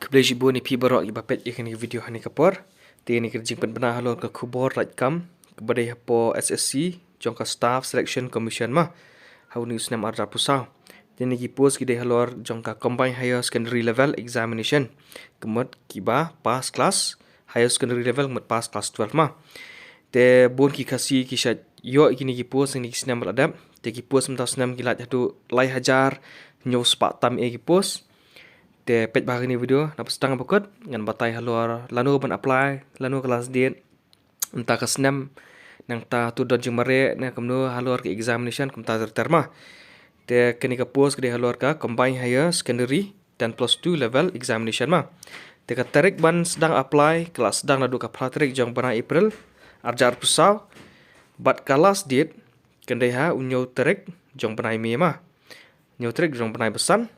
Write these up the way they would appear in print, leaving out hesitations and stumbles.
Kebleji bu ni pi barok iba pet ikan video hani kapor. Ti ni kerjing benar halor ke kubor ratkam kepada hapo SSC jongka staff selection commission mah. Hau ni usnam arda pusau. Ti ni kipos kide halor jongka combined higher secondary level examination. Kemut kiba pass class higher secondary level kemut pass class 12 mah. Te bon ki kasi kisat yo ikini kipos ni kisnam beradab. Te kipos mentau senam kilat hatu lai hajar nyaw sepak tam e kipos. Te pet bahagi ni video napa setang bakot ngan batai halor lanu ban apply lanu kelas diet entah ke senam nang ta tu don jemare na kemno halor ke examination kum ta terma te kini ke post ke halor ka combined higher secondary dan plus 2 level examination ma te ka tarik ban sedang apply kelas sedang ladu ka tarik jong bana April arjar pusau bat kelas diet kendai ha unyo tarik jong bana Mei ma nyo tarik jong bana besan.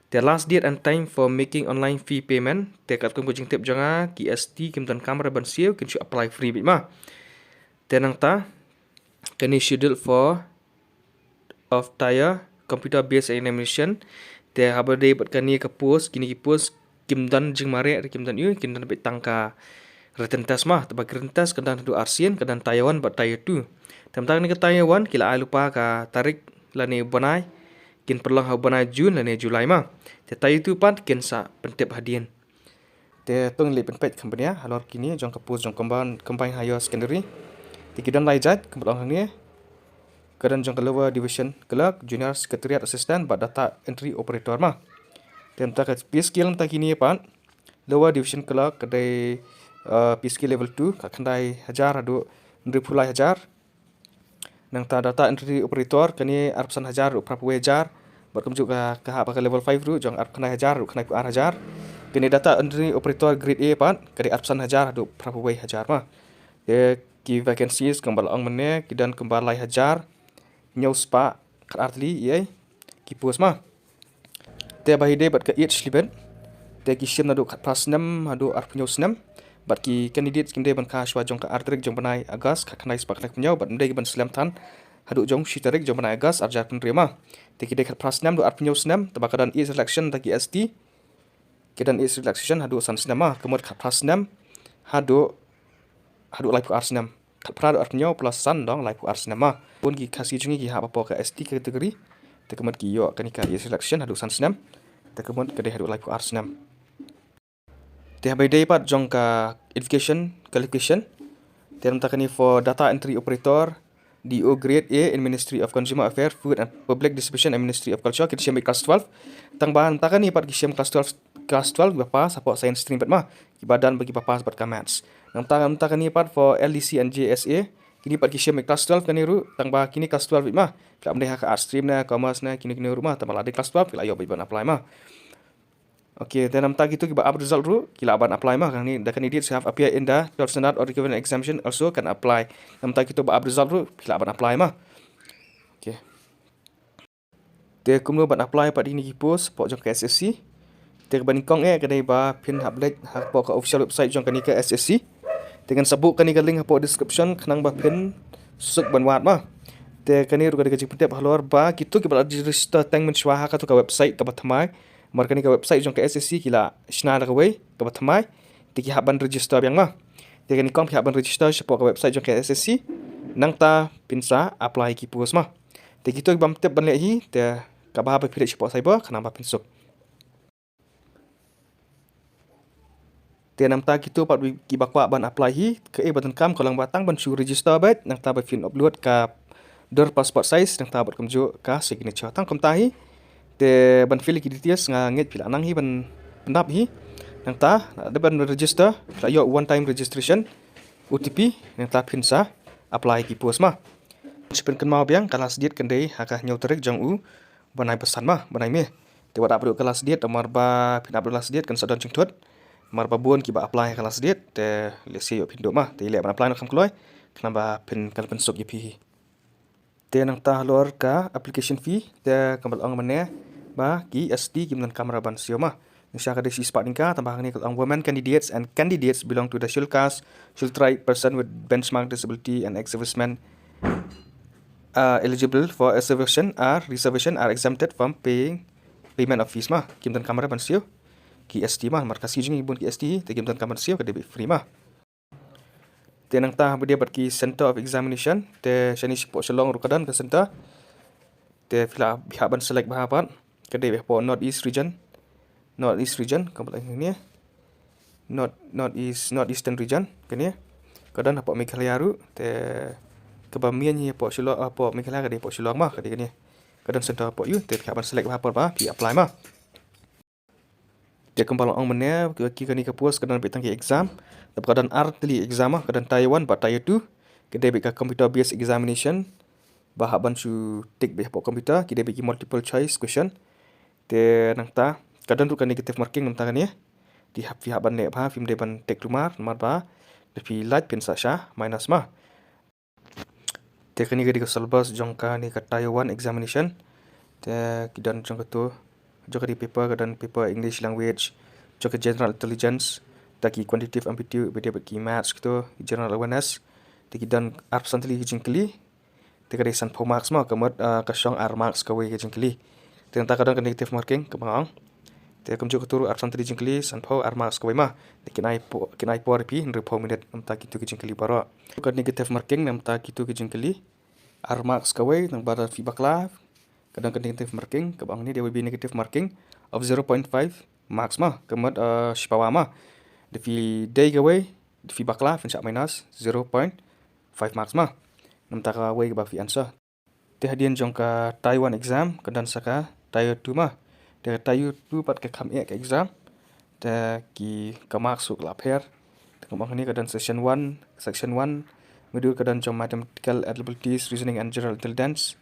The last date and time for making online fee payment. Tekat kum kucing tip jonga KST kim tan kamera ban siu kin chu apply free bit ma. Tenang ta kani schedule for of tire computer based examination. Te haber day bat kani ke post kini ki post kim dan jing mare kim dan yu kim dan bit tangka written test ma. Tebak written test kedan tu arsian kedan Taiwan bat tire 2. Temtang ni ke Taiwan kila ai lupa ka tarik lani bonai kin perlang hau banai Jun lani Julai ma. Te tayu tu pan kin sa pentep hadian. Te tong le penpet company halor kini jong kapus jong combine higher secondary. Te kidan lai jat kempelang ni kedan jong lower division clerk junior secretariat assistant bat data entry operator ma. Tem ta kat pay skill ta kini pan lower division clerk kedai pay skill level 2 ka kandai hajar adu ndri pulai hajar. Nang ta data entry operator kani arpsan hajar prapu hajar berkem juga ke apa ke level 5 ru jong arp kena hajar ru kena ku hajar kini data entry operator grade A pan kadi arpsan hajar adu prapu hajar ma de ki vacancies kembal ang mene kidan kembal lai hajar nyau spa artli ye ki pos ma te bahide bat ke it sliben te ki sim adu pas 6 adu arp nyau 6 bat ki candidate kinde ban ka shwa jong ka artrik jong banai agas ka kena spa kena nyau bat mde ban slam tan hadu jong shitarik jong banai agas arjar penerima te ki dekat pas 6 du arp nyau 6 tabakadan e selection ta ki ST kedan e selection hadu san 6 ma kemut ka pas 6 hadu lai pu ar 6 ka prado arp nyau plus san dong lai pu ar 6 ma pun ki kasi jungi ki ha apa ka ST kategori te kemut ki yo kan ka e selection hadu san 6 te kemut ke hadu lai pu ar 6 te habai dei pat jong ka education qualification te namta kani for data entry operator DO grade A in Ministry of Consumer Affairs, Food and Public Distribution and Ministry of Culture kita siam class 12. Tang bahan takan ni pat kita class 12 bapa support science stream pat mah. Badan bagi bapa pat maths. Nang takan ni pat for LDC and JSA kini pat kita siam class 12 kani ru tang bah kini class 12 mah. Kita mendeh art stream na commerce na kini rumah tambah lagi class 12 kita ayo ban apply mah. Okay, dan nampak gitu kita up result ru kita ban apply mah kan ni the candidates have appear in the 12 standard or equivalent exemption also can apply. Nampak kita up result ru kita ban apply mah. Okay. Te kumno ban apply pat ini kipos pok jong ke SSC. Te ban kong kadai ba pin update hak pok ke official website jong kani ke SSC. Dengan sebut kani ke link pok description kenang ba pin susuk ban wat mah. Te kani ru kadai kecik petep halor ba kitu kita register tang men swaha ka tu ke website ke batmai. Markani ke website jong ke SSC kila shna da kawai ke batmai tiki haban register yang mah te kani kom haban register siapa ke website jong ke SSC nang ta pinsa apply ki pos mah te gitu bam tep ban lehi te ka ba ba pire siapa cyber kana ba pinsuk te nam ta gitu pat ki bakwa ban apply hi ke batan kam kolang batang ban su register bat nang ta ba fin upload ka dor passport size nang ta bat kamju ka signature tang kom ta hi te ban fill ki details nga nget pila nang hi ban pendap hi nang ta ada ban register yo one time registration OTP nang ta pin sa apply ki pos ma sipen kan mau biang kelas diet kendai haka nyau terik jong u banai pesan ma banai me te wada apro kelas diet amar ba pin apro kelas diet kan sadon chung thut mar ba bon ki ba apply kelas diet te lesi yo pin do ma te le ban apply nakam kloi kenapa pin kal pensuk ye pi te nang ta lor ka application fee te kambal ang mane ba ki ST kimnan kamera ban sioma nisha ka desi spot ningka tambah ni ang women candidates and candidates belong to the scheduled caste scheduled tribe person with benchmark disability and ex-servicemen eligible for reservation are exempted from payment of fees ma kimdan kamera ban sio KST mah markas kijing ibun KST te game tan komersial ke debit free mah te nang ta dia bat ki Center of Examination te shani sipo shalong rukadan ke center te fila bihaban select bahapan ke debit po North East region kebetulan ini North Eastern region kini kadan apa Meghalaya ru te kebamian ni po shilo apa Meghalaya ke po shilong mah ke ni kadan center po yu te bihaban select bahapan ba pi apply mah dia kembali orang mana kira ni kepuas kadang betang ke exam tapi kadang teli exam mah kadang Taiwan ba Tier 2 kita beka computer based examination bahak bantu take beh po komputer kita beki multiple choice question te nang ta kadang tu kan negative marking nang ta kan ya di pihak ban ne ba film de ban take rumah ba tapi light pin sasha minus mah te kan ni ke syllabus jongka ni ke Taiwan examination te kidan jongka tu jika di paper kadang paper English language jika general intelligence taki quantitative aptitude bagi maths gitu general awareness taki dan absently jingkli taki dari san marks mah kemat kasyong marks kawe jingkli tentang kadang negative marking kemang te kum juga turu absently jingkli san marks kawe mah kinai po pi repo minute namta gitu jingkli bara kad negative marking namta gitu jingkli marks kawe nang bara feedback lah kadang negative marking kebang ni dia will be negative marking of 0.5 marks mah kemat shipawa mah defi day gawe defi bakla finsa minus 0.5 marks mah namta ka way ba fi answer te hadian jongka Taiwan exam kedan saka Tier 2 mah de Tier 2 pat ke kam ke exam te ki ka marks suk la pher te kebang ni kedan section 1 modul kedan jong mathematical abilities reasoning and general intelligence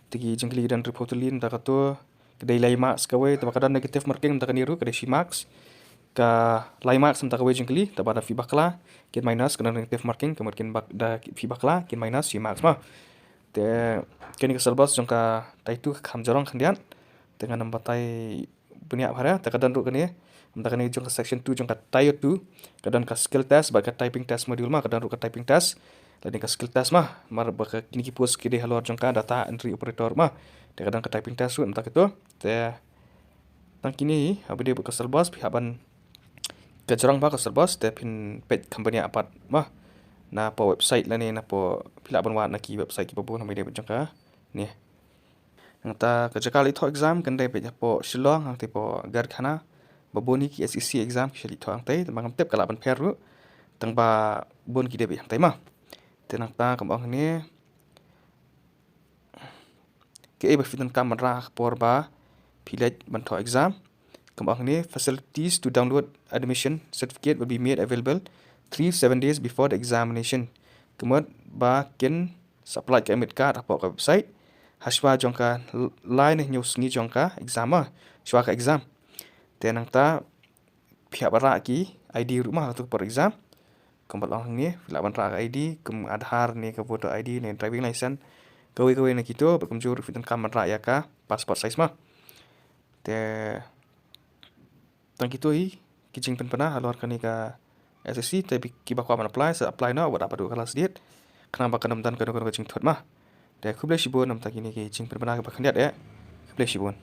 tigi jengkli dan reportulin tak tu kedai lai marks kawe tak kadang negative marking tak niru kedai si marks ka lai marks tak kawe jengkli tak pada feedback lah kin minus kadang negative marking kemudian bak da feedback lah kin minus si marks mah te kini ke syllabus jongka tai tu kham jorong khandian dengan nambatai punya apa tak kadang ru kini tak kini jongka section 2 jongka Tier 2 kadang ka skill test bak typing test modul mah kadang ru ka typing test lain ka skill test mah mar baka kini ki pos kide halor jongka data entry operator mah de kadang ka typing test ru entak itu te tang kini abade baka syllabus pihaban ke jorang ba ka syllabus te pin page company apat mah na po website la ni na po pila ban wa na ki website ki po na mai de jongka ni nang ta ka jakal itho exam kan de pe po shillong hang te po gar khana baboni ki SEC exam shili tho ang te bang tep kala ban pher ru tang ba bon ki de be hang te mah tenang ta kembang ni ke berfitan kamera porba pilet bantu exam kembang ni facilities to download admission certificate will be made available 3-7 days before the examination kemudian ba ken supply ke admit card apa ke website haswa jongka line news ni jongka exam ah shwa ka exam tenang ta pihak barak ki ID rumah tu per exam kembali ni filaban rak ID kem Aadhaar ni ke foto ID ni driving license kawe na gitu berkunjur fitan kamera ya ka passport size mah te tang gitu kijing pen pernah halor kani ka SSC tapi ki bakwa man apply na wada padu kelas diet kenapa kenam tan kanu kijing thot mah te kuble shibon nam ta kini kijing pen pernah ka bakhandiat ya kuble shibon